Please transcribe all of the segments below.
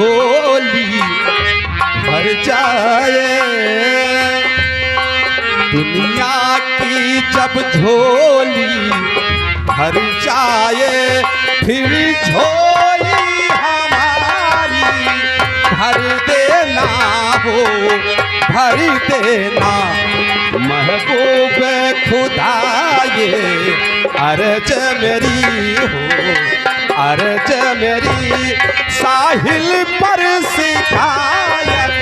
झोली भर जाए। दुनिया की जब झोली भर जाए फिर झोली हमारी भर देना हो, भर देना महबूब खुदा ये अर्ज मेरी हो, अर्ज मेरी साहिल पर शिकायत।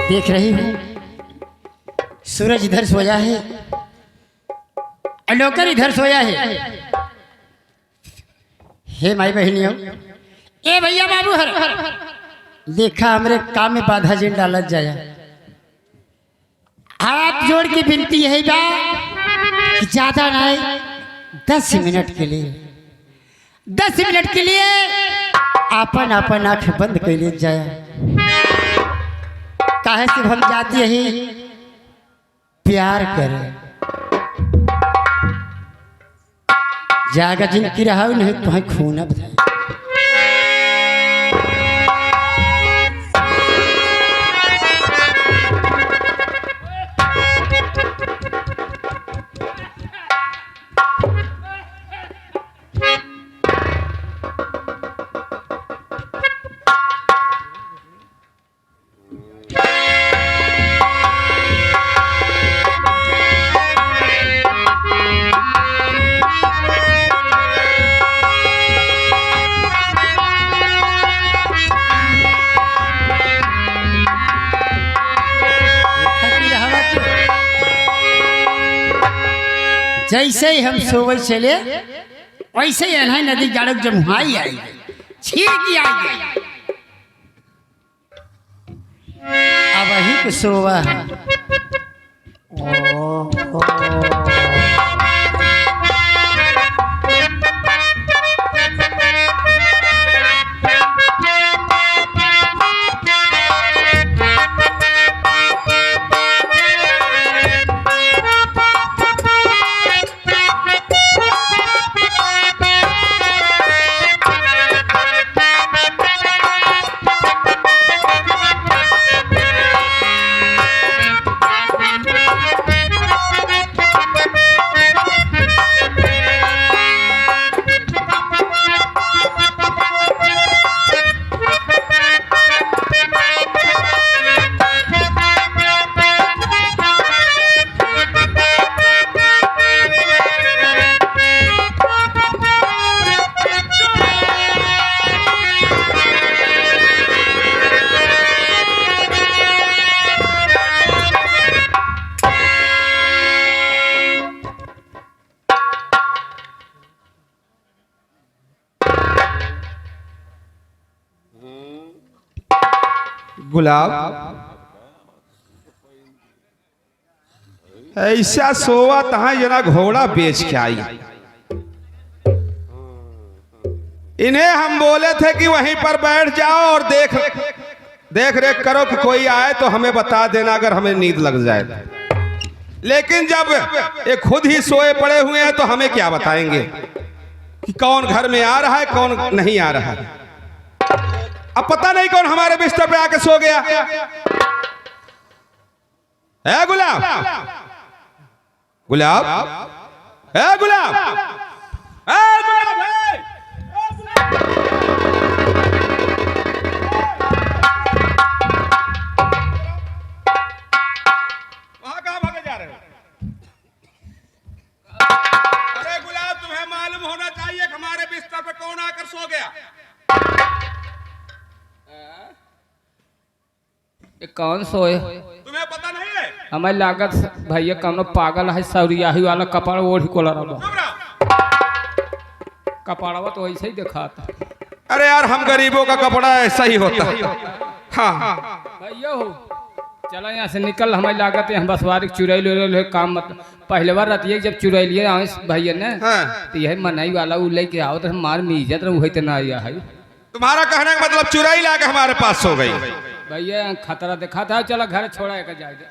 देख रही हूँ सूरज इधर सोया है, अलोकर इधर सोया है। हे माई बहनियों, ए भैया बाबू हर देखा हमरे काम में बाधा जिन डालत जाया। हाथ जोड़ के विनती है बा कि ज्यादा नहीं 10 मिनट के लिए, 10 मिनट के लिए अपन अपन आंख बंद कर ले जाया। काहे से हम जाती यही प्यार करे जागा जिनकी रहा नहीं तुम्हें खून बधाई। जैसे ही हम सोवे चले वैसे ही अनहाई नदी गाड़क जमुहाई आई छीक आई। अब वही को सोवा गुलाब ऐसा सोवा तहा जना घोड़ा बेच के आई। इन्हें हम बोले थे कि वहीं पर बैठ जाओ और देख रेख करो कि कोई आए तो हमें बता देना अगर हमें नींद लग जाए। लेकिन जब ये खुद ही सोए पड़े हुए हैं तो हमें क्या बताएंगे कि कौन घर में आ रहा है कौन नहीं आ रहा है। अब पता नहीं कौन हमारे बिस्तर पे आके सो गया। है गुलाब, गुलाब, है गुलाब, है गुलाब, है। वहां कहां भागे जा रहे हो? अरे गुलाब, तुम्हें मालूम होना चाहिए कि हमारे बिस्तर पे कौन आकर सो गया। ये कौन सोए? तुम्हें पता नहीं है? हमें लागत भैया कौनो पागल है सौरियाही वाला कपड़ा ओढ़ को कपड़वा तो ऐसे ही दिखाता। अरे यार, हम गरीबों का कपड़ा ऐसा ही होता है। हाँ भैया हो चलो यहाँ से निकल। हमें लागत है हम बसवारी चुराई ले काम मत। पहले बार रतिए जब चुराई लिए भैया ने तो यही मनाई वाला उ लेके आओ तो हमार मीजत वही तो ना आया है। तुम्हारा कहने का मतलब चुराई लाके हमारे पास सो गई। भैया खतरा दिखा था, चलो घर छोड़ा के जाएगा।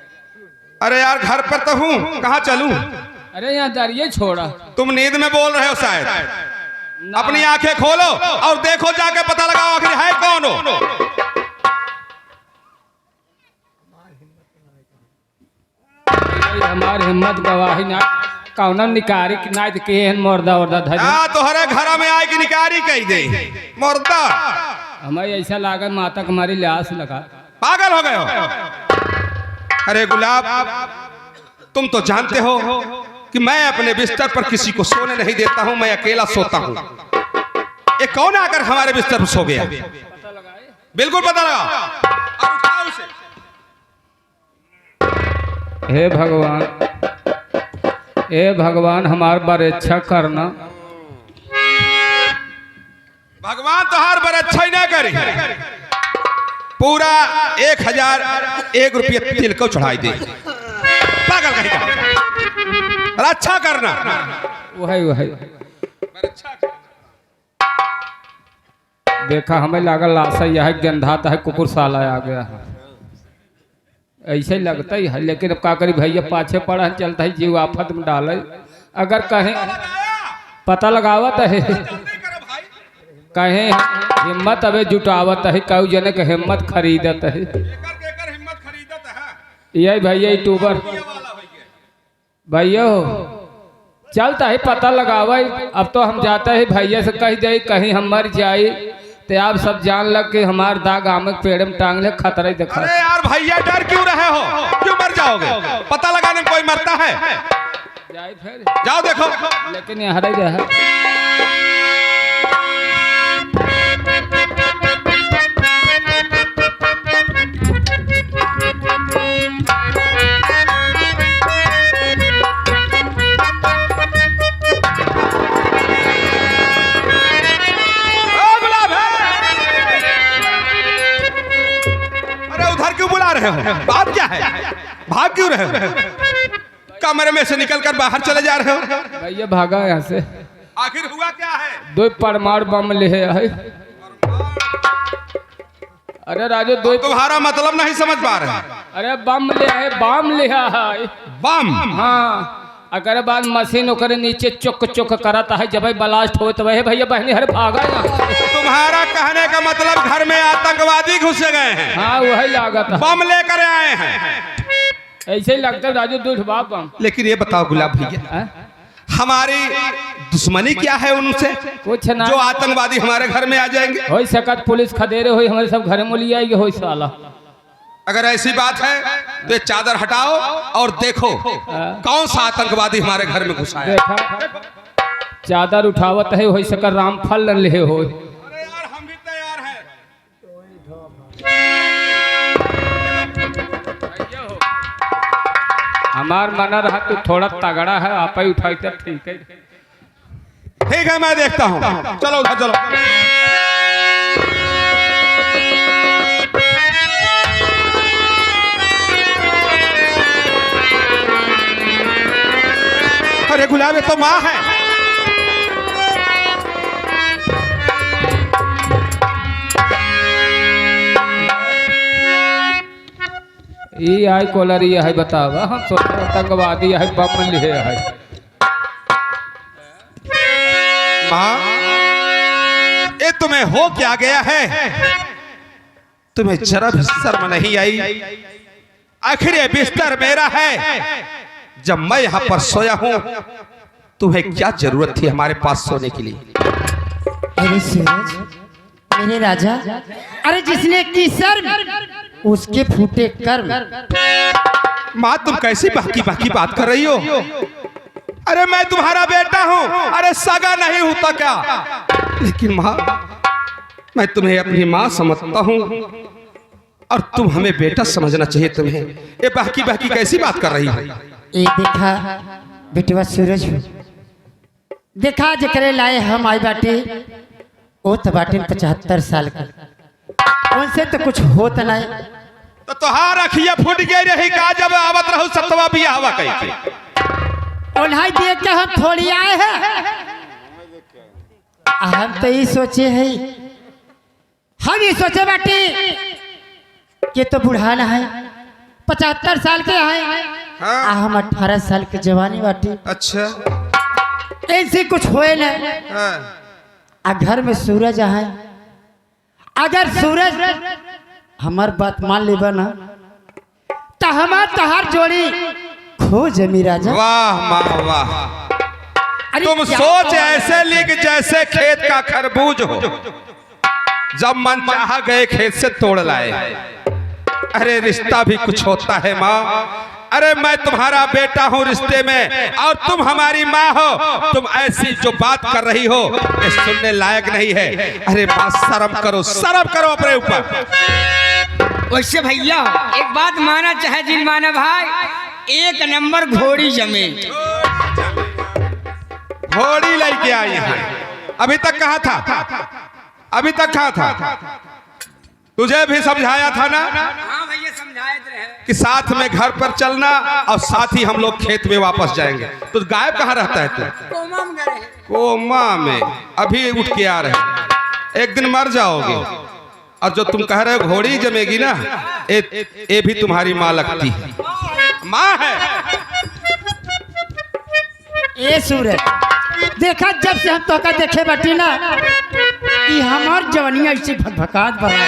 अरे यार, घर पर तो हूँ, कहाँ चलूं? अरे यहाँ दरिए छोड़ा। तुम नींद में बोल रहे हो शायद। अपनी आंखें खोलो और देखो, जाके पता लगाओ आखिर है कौन हो। हमारी हिम्मत गवाही ना कौन निकारी की ना के मुर्दा वर्दा धर तोहरे घर में आए कि निकारी कही दे मुर्दा। हमें ऐसा लागत माता हमारी लिहाज लगा। पागल हो गए हो? अरे गुलाब, तुम तो जानते हो कि मैं अपने बिस्तर पर किसी को सोने नहीं देता हूं, मैं अकेला सोता हूं। ये कौन आकर हमारे बिस्तर पर सो गया? बिल्कुल पता लगा और उठाओ उसे। हे भगवान, हे भगवान, हमार बार अच्छा करना। भगवान तो हर बार अच्छा ही ना करे। पूरा 1001 रुपये तिल को चढ़ाई दे। पागल कहीं का अच्छा करना। वही देखा हमें लागल लाशा यह गंधाता है, कुकुर साला आ गया है। ऐसे ही लगता ही है, लेकिन अब का करी भैया पाछे पड़ा चलता है जीव आफत में डाले। अगर कहीं पता लगावत है, कहीं हिम्मत अबे जुटावत है, कऊ जने के हिम्मत खरीदत है। यही भैया यूट्यूबर भैया हो चलता है पता लगावा। अब तो हम जाते हैं भैया से कह दे कहीं हम मर जाए तो आप सब जान लग के हमार दाग आम पेड़ में टांग ले खतरा ही दिखा। अरे यार भैया, डर क्यों रहे हो? क्यों मर जाओगे? पता लगाने में कोई मरता है? जाए फिर जाओ देखो। लेकिन यहाँ रह गया है। रहे हो? बात क्या है? भाग क्यों रहे हो? कमरे में से निकलकर बाहर चले जा रहे हो? भैया भागा यहाँ से। आखिर हुआ क्या है? 2 परमाणु बम ले है। अरे राजू, 2 तुम्हारा मतलब नहीं समझ पा रहे। अरे बम ले है, बम ले है। बम? हाँ, अगर बाद मशीन ओकरे नीचे चुक चुक करता है, जब ब्लास्ट हो तो वही भैया बहनी हर भागा यहाँ। तुम्हारा कहने का मतलब घर में आतंकवादी घुस गए हैं? हाँ वही लागत है। बम लेकर आए हैं? ऐसे ही लगता है राजू, दूध बाप बम। लेकिन ये बताओ गुलाब भैया, हमारी दुश्मनी क्या है उनसे? कुछ ना, जो आतंकवादी हमारे घर में आ जाएंगे। हो सकत पुलिस खदेरे हुई हमारे सब घर में ले आएगी हो साला। अगर ऐसी बात है तो ये चादर हटाओ और देखो कौन सा आतंकवादी हमारे घर में घुसा है। देखा चादर उठावत है, हो सकर रामफल ले हो। अरे यार, हम भी तैयार हैं। हमार मना रहा तो थोड़ा तगड़ा है, आप ही उठाई तो ठीक है। ठीक है, मैं देखता हूँ। चलो उधर चलो। अरे गुलाब, ये तो माँ है। ये है कोलरी है बतावा हम सोचे आतंकवादी है बम लिए है। माँ ये तुम्हें हो क्या गया है? तुम्हें जरा भी शर्म नहीं आई? आखिर ये बिस्तर मेरा है, जब मैं यहाँ पर सोया हूँ तुम्हें क्या जरूरत थी हमारे पास सोने के लिए? अरे सूरज, मेरे राजा, अरे जिसने की शर्म उसके फूटे कर्म। माँ तुम कैसी बाकी बाकी बात कर रही हो? अरे मैं तुम्हारा बेटा हूँ, अरे सगा नहीं होता क्या? लेकिन माँ मैं तुम्हें अपनी माँ समझता हूँ और तुम हमें बेटा समझना चाहिए तुम्हें। ये बाकी बाकी कैसी बात कर रही हो? ये देखा बेटवा सूरज, देखा जकरे लाए हम आई बाटे ओ तो बाटे 75 साल का, उनसे तो कुछ होता नहीं। तो तुहार अखिया फूट गई रही का जब आवत रहू सतवा भी आवा कही? उन्हें देख के हम थोड़ी आए हैं, हम तो ये सोचे है, हम ये सोचे बाटे कि तो बुढ़ाना है 75 साल के है, हाँ? हम 18 साल के जवानी बाटे। अच्छा ऐसे कुछ होए ना। हाँ। आ घर में सूरज है, अगर सूरज हमार बात मान लेबा ना तो हमार तहार जोड़ी खो जमी राजा। वाह माँ वाह, अरे तुम क्या सोच बात है? ऐसे ली जैसे खेत का खरबूज हो, जब मन चाहा गए खेत से तोड़ लाए। अरे रिश्ता भी कुछ होता है माँ। अरे मैं तुम्हारा बेटा हूँ रिश्ते में और तुम हमारी माँ हो। तुम ऐसी जो बात कर रही हो ये सुनने लायक नहीं है। अरे माँ शर्म करो अपने ऊपर। वैसे भैया एक बात माना चाहे जिन माना भाई, एक नंबर घोड़ी जमे। घोड़ी लेके आई है। अभी तक कहाँ था? तुझे भी समझाया था ना हाँ भैया समझाए रहे कि साथ में घर पर चलना और साथ ही हम लोग खेत में वापस जाएंगे। तो गायब कहाँ रहता है तू? कोमा में गए हैं। कोमा में अभी उठ के आ रहे, एक दिन मर जाओगे। और जो तुम कह रहे हो घोड़ी जमेगी ना, ये भी तुम्हारी माँ लगती है, माँ है। ए सूरज, देखा जब से हम तो का देखे बाटी ना कि हमार जवानिया ऐसे भकात बना।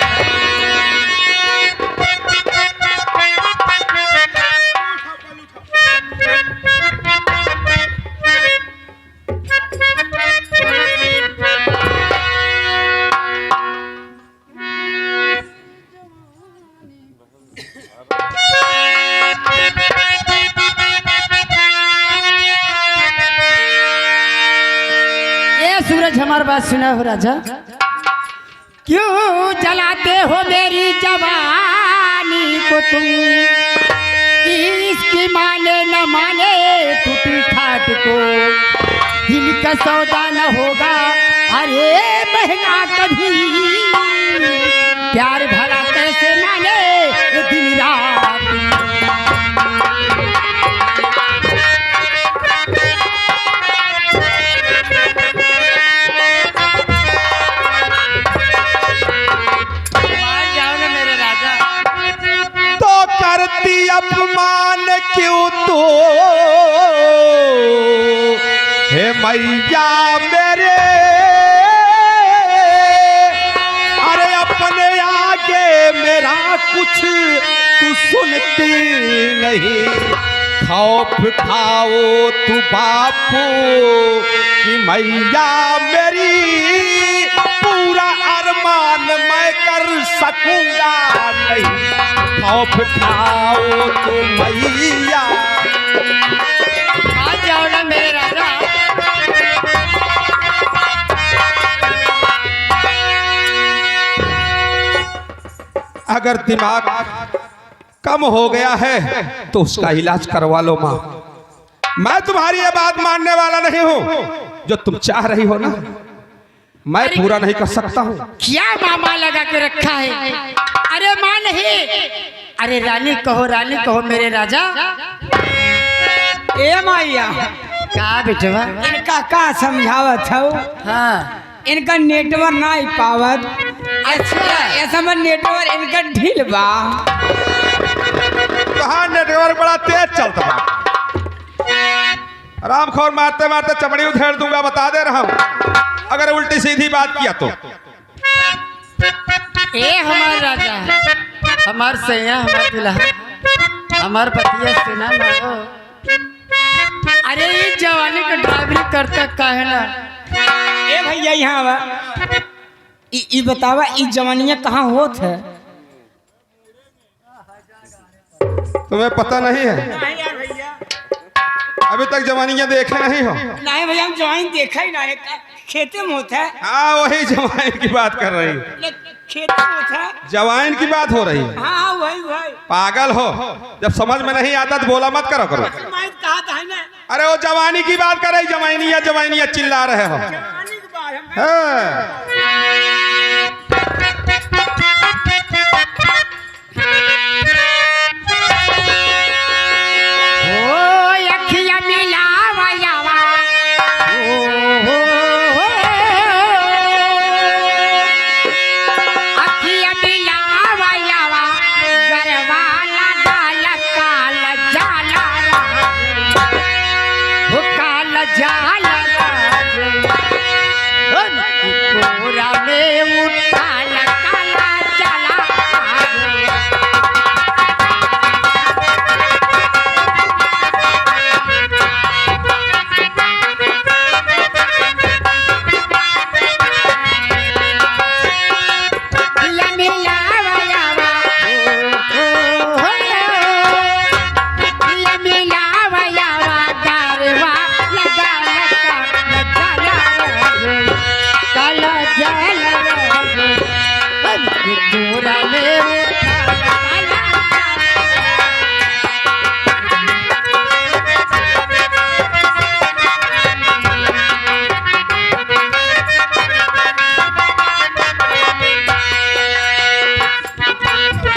सूरज हमारी बात सुना हो राजा, क्यों जलाते हो मेरी जवानी को तुम? इसकी माने न माने टूटी खाट को, दिल का सौदा न होगा अरे महंगा कभी। प्यार भला कैसे माने दिन रात। अपमान क्यों तो हे मैया मेरे, अरे अपने आगे मेरा कुछ तू सुनती नहीं। खौफ खाओ तू बापू कि मैया मेरी, पूरा अरमान मैं कर सकूंगा नहीं। खौफ खाओ तो मैया। आ जाओ ना मेरे राजा। अगर दिमाग कम हो गया है तो उसका इलाज करवा लो माँ। मैं तुम्हारी ये बात मानने वाला नहीं हूँ। जो तुम चाह रही हो ना मैं पूरा नहीं कर सकता हूँ। क्या मामा लगा के रखा है? अरे माँ नहीं, अरे रानी कहो मेरे राजा। ए माइया का बेटवा? इनका का समझावत हो? हाँ इनका नेटवर्क ना ही पावत। अच्छा ऐसा में नेटवर्क इनका ढील बा। कहाँ नेटवर्क बड़ा तेज चलता बा। रामखोर मारते मारते चमड़ी उधेड़ दूंगा, बता दे रहा हूं अगर उल्टी सीधी बात किया तो। ए हमार राजा, हमार सैया, हमार दुल्हा, हमार बतिया सुना ना हो। अरे ये जवानी का ड्राइवरी करता काहे ना। ए भैया यहाँ आवा, ई बतावा ई जवानिया कहाँ होत है? तुम्हें पता नहीं है? नहीं यार भैया, अभी तक जवानियां देखे नहीं हो? नहीं भैया हम जवानी देखा ही नहीं, खेते में होता है। हाँ वही जवाइन की बात कर रही है। खेते में होता है। जवाइन की बात हो रही है। हाँ वही वही। पागल हो, जब समझ में नहीं आता तो बोला मत करो। कहा था ना, अरे वो जवानी की बात कर रही, जवानिया जवानिया चिल्ला रहे हो। जवानी की बात है। हाँ।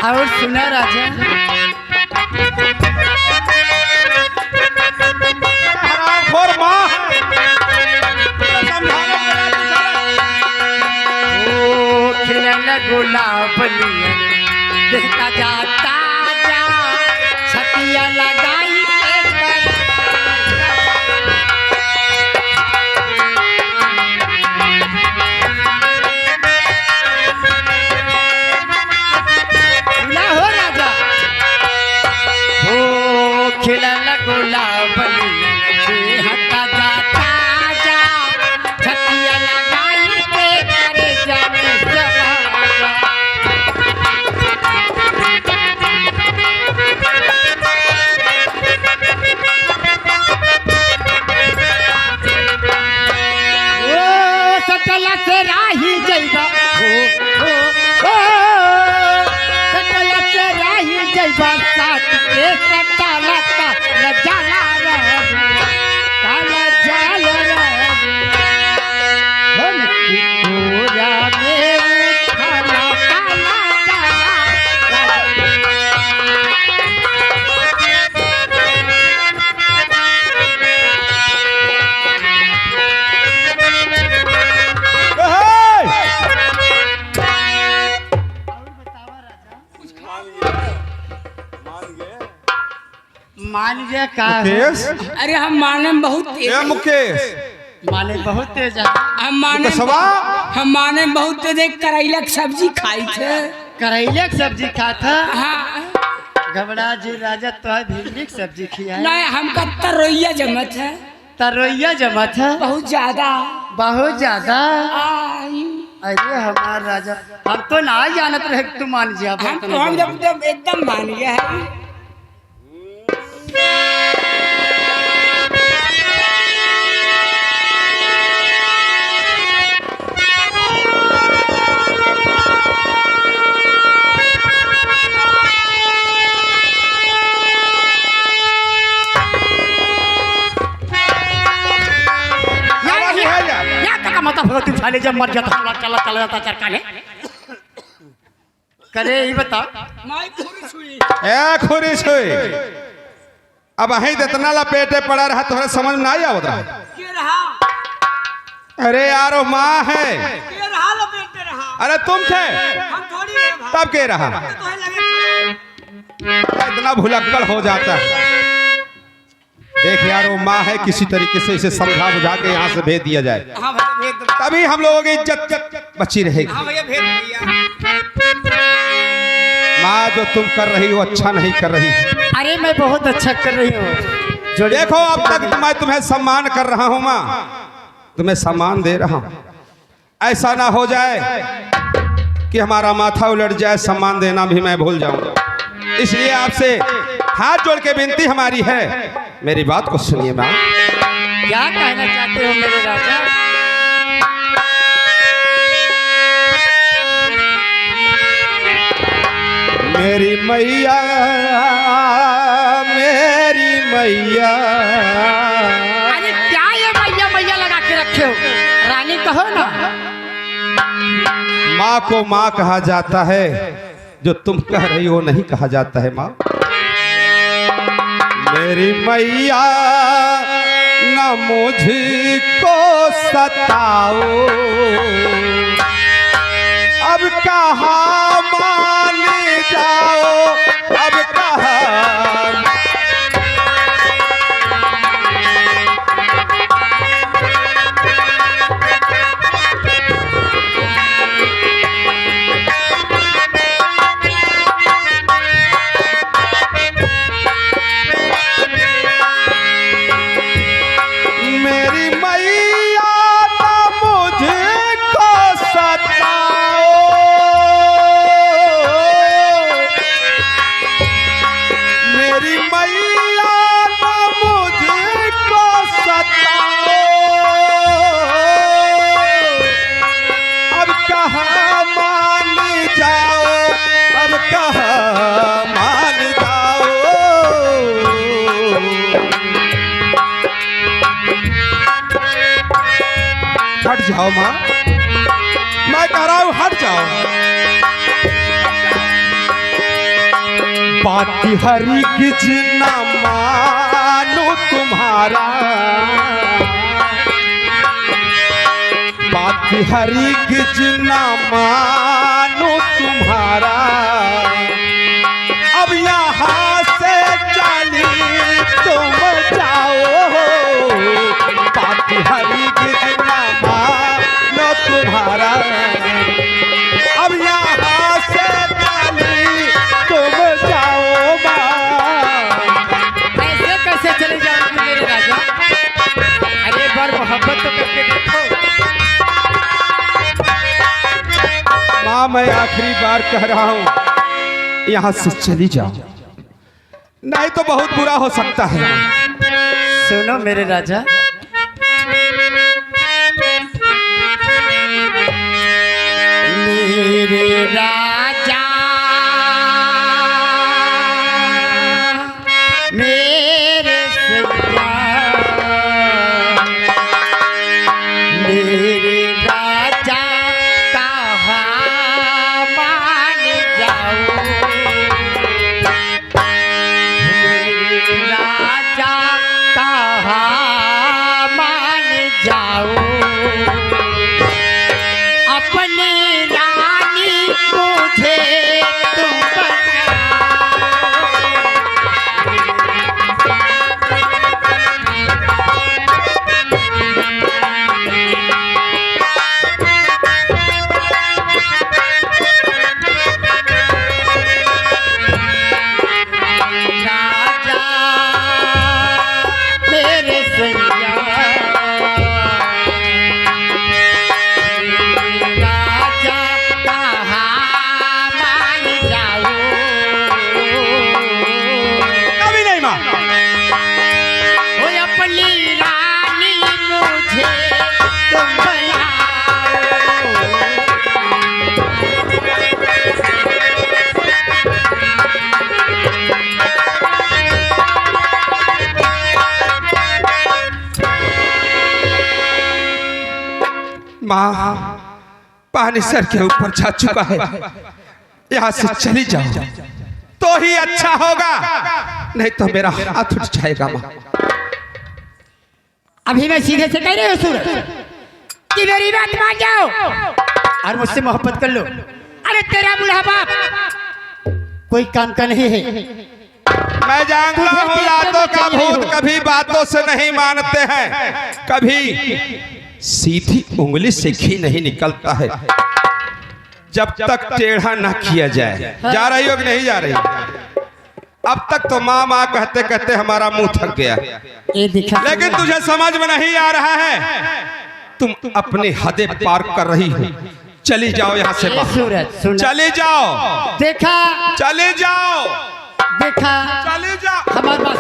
और सुना राजा, और माँ खिलल गुलाब देखता जाता जा, छतिया लगाई हो राजा। हो खिलल गुलाब देखता जाता जा, छतिया लगाई के करे जाने सवारा। सकल से राही जइबा, सकल से राही जइबा, साथ के सटाला का लजाला काला जाल हम की पूरा में उठाला काला मान गया का मुकेश, अरे हम माने में बहुत तेज ए मुकेश, माने बहुत तेज है। हम माने मुकेशवा? हम माने में बहुत तेज करेला की सब्जी खाई थे। करेले की सब्जी खाता। हाँ घबरा जी राजा तो भिंडी की सब्जी खिया। नहीं हमका तरोइया जमत है, तरोइया जमा था बहुत ज्यादा। बहुत ज्यादा। आई। अरे हमार राजा, हम तो ना जानत रहे तू मान जा। हम तो हम जब एकदम मान गया है। तू साले जब मर जाता चला चला जाता चरकाने करे ही बता। ए खुरी छुई, अब अही इतना लपेटे पड़ा रहा तुम्हारे समझ में नहीं आवत रहा। अरे यार वो माँ है। अरे तुम थे तब के रहा। इतना भुलक्कड़ हो जाता है। देख यार, वो माँ है, किसी तरीके से इसे समझा बुझा के यहाँ से भेज दिया जाए, हाँ भैया भेज दो। तभी हम लोगों की इज्जत बची रहेगी। हाँ भैया भेज भैया। माँ, जो तुम कर रही हो अच्छा नहीं कर रही। अरे मैं बहुत अच्छा कर रही हूँ। जोड़ी देखो, अब तक मैं तुम्हें सम्मान कर रहा हूँ माँ, तुम्हें सम्मान दे रहा हूँ। ऐसा ना हो जाए कि हमारा माथा उलट जाए, सम्मान देना भी मैं भूल जाऊँ। इसलिए आपसे हाथ जोड़ के विनती हमारी है, मेरी बात को सुनिए माँ। क्या कहना चाहते हो मेरे राजा? मेरी मैया, मेरी मैया। अरे क्या ये मैया मैया लगा के रखे हो? रानी कहो ना। माँ को माँ कहा जाता है, जो तुम कह रही हो नहीं कहा जाता है माँ। मेरी मैया न मुझको सताओ, अब कहाँ मान जाओ, अब कहाँ। मेरी मैया न मुझको सताओ, मेरी मैया न मुझको सताओ, अब कहाँ मान जाओ, अब कहाँ मान जाओ। हट जाओ माँ, मैं कह रहा हूँ हट जाओ। बाकी हरी किज न मानो तुम्हारा, बाकी हरी किज न मानो तुम्हारा, अब यहाँ से चली तुम जाओ, बाकी हरी किज न मानो तुम्हारा, अब यहाँ से चली तुम जाओ माँ। ऐसे कैसे चले जाओगे मेरे राजा? अरे बार मोहब्बत तो करके देखो। माँ, मैं आखिरी बार कह रहा हूँ, यहाँ से चली जाओ, नहीं तो बहुत बुरा हो सकता है। सुनो मेरे राजा, मेरे राजा, मेरे सैया, मेरे राजा कहाँ मान जाओ, मेरे राजा कहाँ मान जाओ, अपनी रानी मुझे तुम बनाओ। राजा मेरे सैया, राजा कहाँ मान जाओ, कभी नहीं माँ। वो अपनी रानी मुझे तुम बनाओ। माँ, पानी सर के ऊपर जा चुका है, यहाँ से चली जाओ तो ही अच्छा होगा, नहीं तो मेरा हाथ उठ जाएगा माँ। अभी मैं सीधे से कह रही हूँ सूरज कि मेरी बात मान जाओ और मुझसे मोहब्बत कर लो। अरे तेरा बूढ़ा बाप कोई काम का नहीं है। मैं जानता हूँ लातों का भूत कभी बातों से नहीं मानते हैं, कभी सीधी उंगली से घी नहीं निकलता है जब तक टेढ़ा ना किया जाए। जा रही हो कि नहीं जा रही? अब तक तो माँ माँ कहते कहते हमारा मुंह थक गया, ये दिखा लेकिन तुझे समझ में नहीं आ रहा है। तुम अपनी हदें पार कर रही हो। चली जाओ यहाँ से बाहर, सूरज सुन, चले जाओ, देखा चले जाओ, देखा चले जाओ। हमारे पास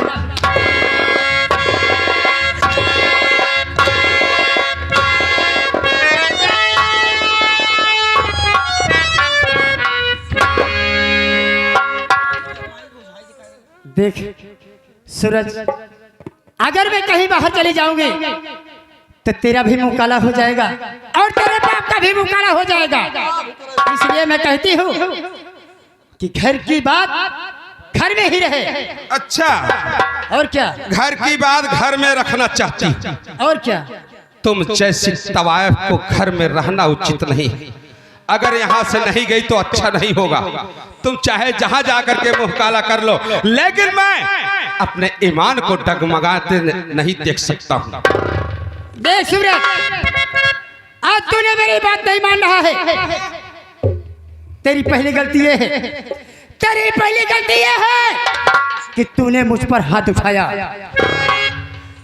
देख सूरज, अगर मैं कहीं बाहर चली जाऊंगी तो तेरा भी मुंह काला हो जाएगा और तेरे बाप का भी मुंह काला हो जाएगा। इसलिए मैं कहती हूँ कि घर की बात घर में ही रहे। अच्छा, और क्या? घर की बात घर में रखना चाहती, और क्या? तुम जैसी तवायफ को घर में रहना उचित नहीं। अगर यहाँ से नहीं गई तो अच्छा नहीं होगा। तुम चाहे जहाँ जाकर के मुंह काला कर लो, लेकिन मैं अपने ईमान को डगमगाते नहीं देख सकता हूँ। देख सूरज, आज तूने मेरी बात नहीं मान रहा है। तेरी पहली गलती ये है, तेरी पहली गलती ये है कि तूने मुझ पर हाथ उठाया,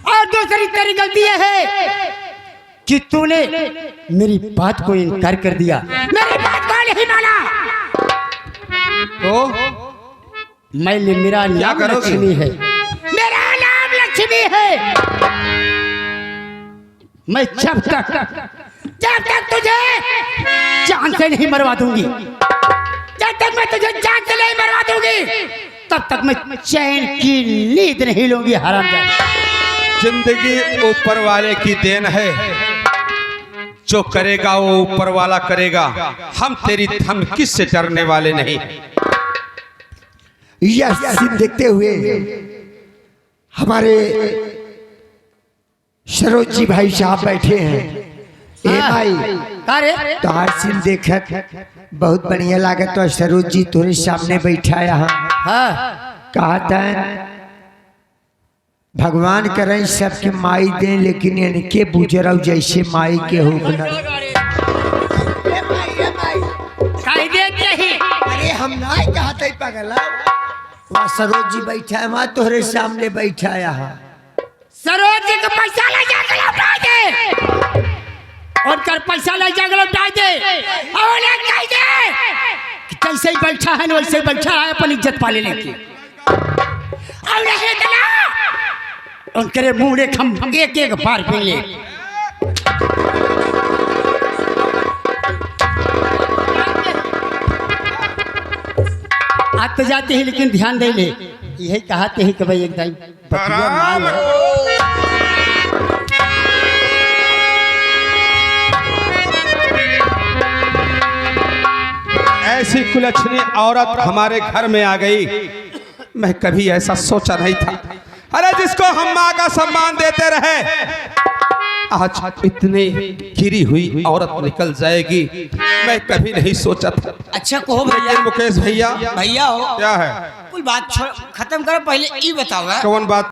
और दूसरी तेरी गलती ये है कि तूने मेरी बात को इनकार कर दिया, मेरी बात को नहीं माना। तो मेरा नाम करोगे? लक्ष्मी है, मेरा नाम लक्ष्मी है। मैं जब तक तुझे जान से नहीं मरवा दूंगी, जब तक मैं तुझे जान से नहीं मरवा दूंगी, तब तक मैं चैन की नींद नहीं लूंगी। हरामजादा, जिंदगी ऊपर वाले की देन है, जो करेगा वो ऊपर वाला करेगा। हम तेरी धमकी से डरने वाले नहीं। यह सीन देखते हुए हमारे सरोज जी भाई साहब बैठे हैं। ए भाई, अरे तो हर सीन देखत बहुत बढ़िया लागत। तो सरोज जी तुम्हारे सामने बैठा यहाँ, हाँ, कहा था भगवान करें सबके माई दें, लेकिन इनके बुझरऊ जैसे माई के हुक्म। अरे हम नहीं कहा था पगला, वहाँ सरोज जी बैठा है, वहाँ तुम्हारे सामने बैठा है यहाँ। सरोज जी का पैसा ले जाकर लौटा दे, और कर पैसा ले जाकर लौटा दे, और ले कह दे कि जैसे ही बैठा है वैसे ही बैठा है, अपन इज्जत पाले लेके। और रहे तना उनके मुंह ने हम एक एक बार पी ले। आज तो जाते हैं लेकिन ध्यान दे ले, यही कहते हैं कि भाई एकदम बतिया माल है। ऐसी कुलच्छनी औरत हमारे घर में आ गई, मैं कभी ऐसा सोचा नहीं था। अरे जिसको हम माँ का सम्मान देते रहे, आज इतनी गिरी हुई औरत निकल जाएगी, मैं कभी नहीं सोचा था। अच्छा कहो भैया, मुकेश भैया, भैया हो क्या है? कोई बात खत्म करो, पहले ये बताओ कौन बात?